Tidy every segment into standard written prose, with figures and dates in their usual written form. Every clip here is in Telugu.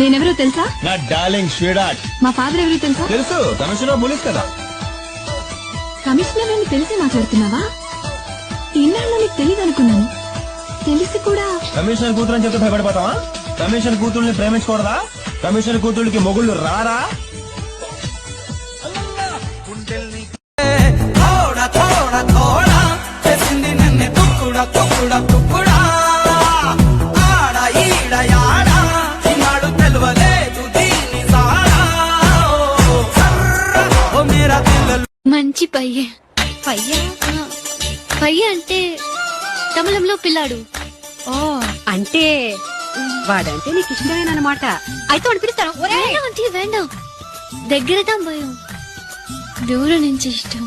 నేనెవరో తెలుసా? నా డార్లింగ్ స్వీడార్ట్. మా ఫాదర్ ఎవరో తెలుసా? తెలుసు, కమిషనర్ పోలీస్ కదా. కమిషనర్ అని తెలిసి మాట్లాడుతున్నావా? ఇన్నాళ్ళు నీకు తెలియదు అనుకున్నాను. తెలిసి కూడా కమిషనర్ కూతురు అని చెప్తే భయపడిపోతావా? కమిషనర్ కూతుర్ని ప్రేమించకూడదా? కమిషనర్ కూతుళ్ళకి మొగుళ్ళు రారా? మంచి పయ్య పయ్య పయ్య అంటే తమిళంలో పిల్లాడు. ఓ అంటే వాడంటే నీకు ఇష్టమేనమాట. అయితే వాడు పిలుస్తాను. వేండం దగ్గరదా భయం, దూరం నుంచి ఇష్టం.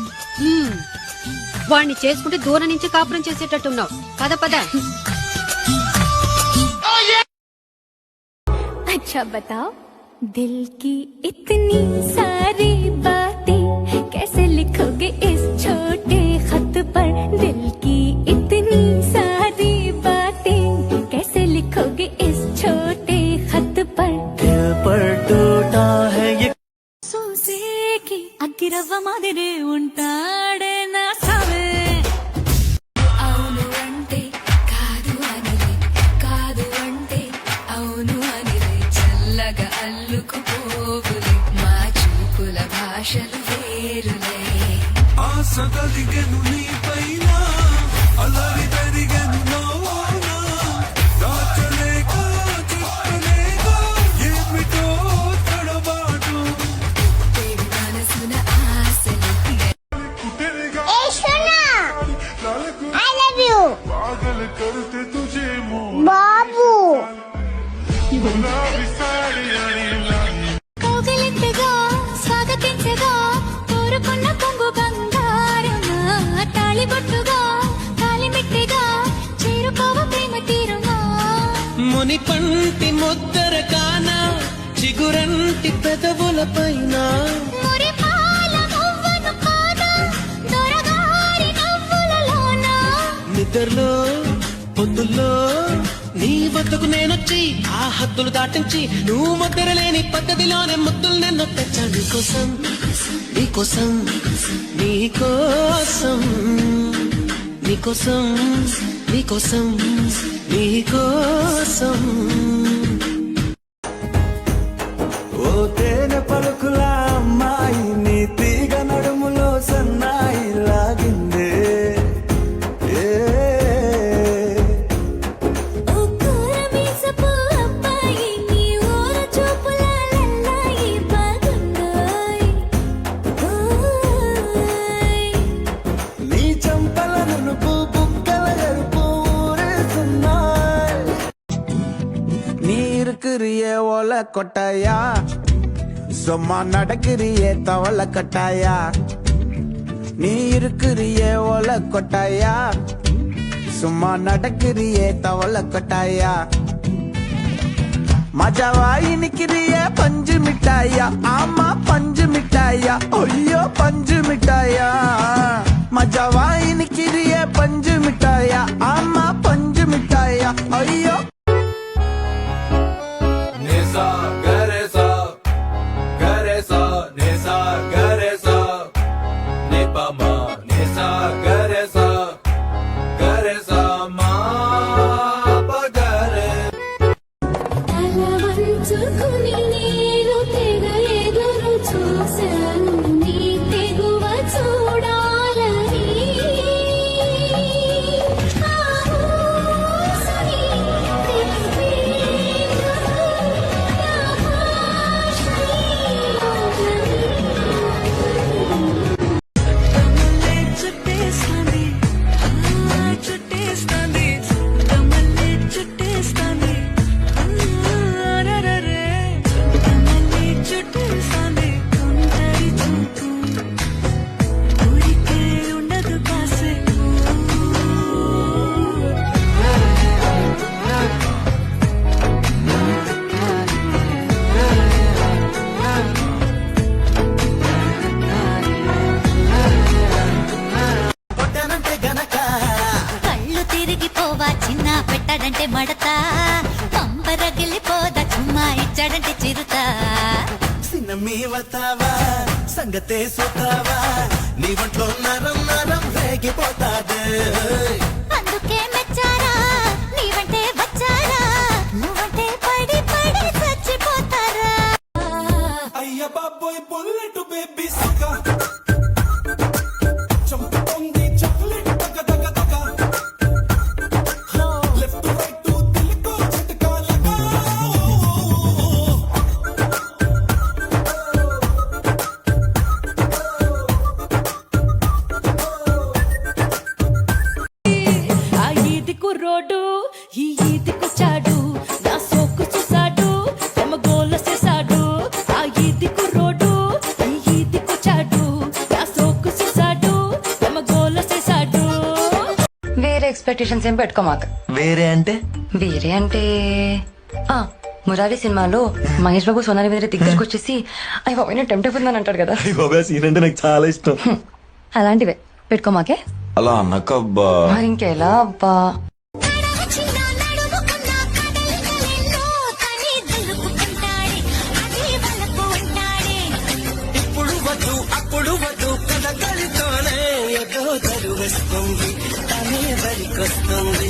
వాడిని చేసుకుంటే దూరం నుంచి కాపురం చేసేటట్టున్నావు. పద పద. अच्छा बताओ, दिल की इतनी सारी बातें कैसे लिखोगे इस छोटे खत पर? दिल की इतनी सारी बातें कैसे लिखोगे इस छोटे खत पर? दिल पर टूटा है ये सोसे की अगिरव मादिरे उंटाडे ना सावे. అవును అంటే కాదు అనిలే, కాదు అంటే అవును అనిలే, చల్లగా అల్లుకుపోవులే మా చూపుల భాషలు వేరులే. ఆశ కలిగెను నీ పైన, అలరి పెరిగెను నవ్వున, దాచలేక చెప్పలేక ఏమిటో తడబాటు. మనసున ఆశలు I love you. బాబు కౌగిలింతగా స్వాగతించగా కోరుకున్న కొంగు బంగారమా, తాళిబొట్టుగా తాళిమిట్టిగా చేరుకోవ ప్రేమ తీరుమా. ముని పంటి ముద్దర కాన, చిగురంటి పెదవుల పైన, మురిపాల మువ్వను కాదా దొరగారి నవ్వులలోన. నిద్రలో పొద్దుల్లో నీ వద్దకు నేనొచ్చి ఆ హద్దులు దాటించి నువ్వు ముద్దరలేని పద్ధతిలోనే ముద్దులు నేను తెచ్చా. నీకోసం నీకోసం నీకోసం నీకోసం నీకోసం నీకోసం. ఓ తేనె పలుకుల అమ్మాయి, నీ తీగ నడుములో సన్నాయి లాగిందే. ఓ కూరమీసపు అబ్బాయి, నీ ఊర చూపుల లల్లాయి బాగున్నాయి. ఓయ్ నీ చంపల నునుపు బుక్కల ఎరుపు ఊరేస్తున్నాయి. நீருக்குரிய ஓலை கொட்டாயா, சும்மா நடக்கிறிய தவளை கட்டாயா. நீ இருக்கிறிய ஓலை கொட்டாயா, சும்மா நடக்கிறிய தவளை கொட்டாயா. மஜாவாயி நிக்கிறிய பஞ்சு மிட்டாயா, ஆமா பஞ்சு மிட்டாயா, ஐயோ பஞ்சு மிட்டாயா. மஜாவாயி நிக்கிறிய பஞ்சு மிட்டாயா, ஆமா பஞ்சு மிட்டாயா, ஐயோ. Nisa garesa, garesa, nisa garesa, nipa ma nisa garesa, garesa ma pa gare. తలవంచుకుని నేను తెగ ఎదురు చూశాను, నీ తెగువ చూడాలని. ఆ ఊసుని తెలిపేందుకు నా భాషని చుట్టేస్తుంది, చుట్టేస్తుంది, కమల్ని చుట్టేస్తుంది. చుట్టేస్తుంది, చుట్టేస్తుంది, కరెంట్ చిరుతా సినమీవతావా సంగతే సుతావా నీ ఒంట్లో నరం నరం రేగిపోతాదే అందుకే మెచ్చారా నీవంటే వచ్చారా నువ్వంటే పడి పడి చచ్చిపోతారా అయ్య బాబోయ్ బుల్లెట్ బేబీ సుగా చంపుతోంది చాక్లెట్ తగ తగ తగ లెఫ్ట్ రైట్ దిల్కో చిట్కా లగా ఆ ఈది కుర్రోడు ఈ ఈదికొచ్చాడు నా సోకు చూసాడు తమ గోల చేశాడు ఆ ఈది కుర్రోడు ఈ ఈదికొచ్చాడు నా సోకు చూసాడు తమ గోల చేశాడు వేరే ఎక్స్పెక్టేషన్స్ ఏం పెట్టుకోమాక. వేరే అంటే వేరే అంటే మురారి సినిమాలో మహేష్ బాబు సోనాలి మీద దగ్గరకు వచ్చేసి అవి బాబు టెంప్ట్ అయిపోతుందని అంటాడు కదా, బాబా సీన్ అంటే నాకు చాలా ఇష్టం. అలాంటివే పెట్టుకోమాకే. అలా అన్నకబ్బా. మరి ఇంకెలా అబ్బా. ఇప్పుడు వద్దు అప్పుడు వద్దు కథകളിతోనే ఏదో తరువేస్తుంది తనే వరికొస్తుంది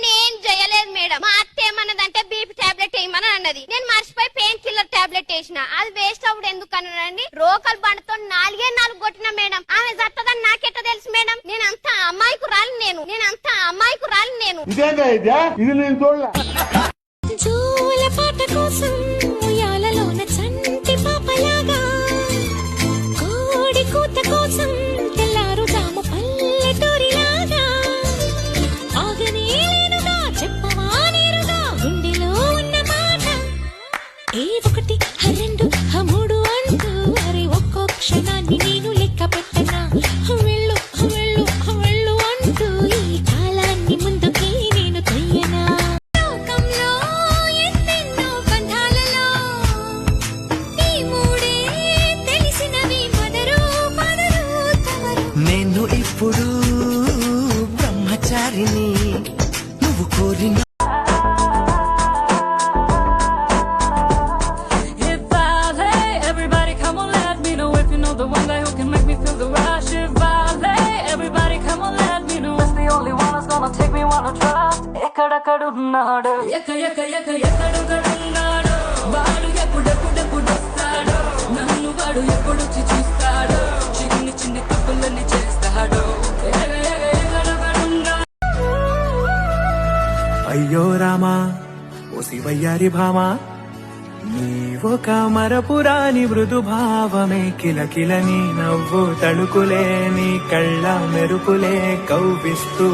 నేను చేయలేదు మేడం. మా అత్త ఏమన్నదంటే బీపీ టాబ్లెట్ వేయమని అన్నది. నేను మర్చిపోయి పెయిన్ కిల్లర్ టాబ్లెట్ వేసిన. అది వేస్ట్ అవ్వడు ఎందుకు అన్నానండి. రోకల్ బండతో 4 కొట్టిన మేడం. ఆమె చత్తదని నాకెట్ట తెలుసు మేడం. నేనంతా అమ్మాయికురాలు నేను. జూల పాట కోసం ఉయ్యాలలోన చంటి పాపలాగా కోడి కూత కోసం తెల్లారు జాము పల్లెటూరిలాగా ఆగనే లేనుగా చెప్పవా నేరుగా గుండెలో ఉన్న మాట ఏ ఒకటి రెండు మూడు అంటూ మరి ఒక్కో క్షణాన్ని నేను లెక్క పెట్టనా వెళ్ళు వెళ్ళు వెళ్ళు అంటూ ఈ కాలాన్ని ముందుకి నేను తొయ్యనా లోకంలో ఎన్నెన్నో బంధాలలో ఈ మూడే తెలిసినవి మొదరు తమరు నేను ఇప్పుడు బ్రహ్మచారిని నువ్వు కోరిన If ballet, everybody come on let me know if you know the one guy who can make me feel the rush. If ballet, everybody come on let me know it's the only one that's gonna take me wanna trust. ఎక్కడెక్కడున్నాడు ఎక్కడున్నాడు వాడు ఎప్పుడెప్పుడు వస్తాడు నన్ను వాడు ఎప్పుడొచ్చి చూస్తాడు చిన్ని చిన్ని తప్పులన్నీ చేస్తాడు ఎక్కడెక్కడున్నాడు అయ్యో రామా ఓ శివయ్యారి భామా నీ ఒక మరపురాని మృదు భావమే కిలకిల నీ నవ్వు తడుకులే నీ కళ్ళ మెరుపులే కవ్విస్తూ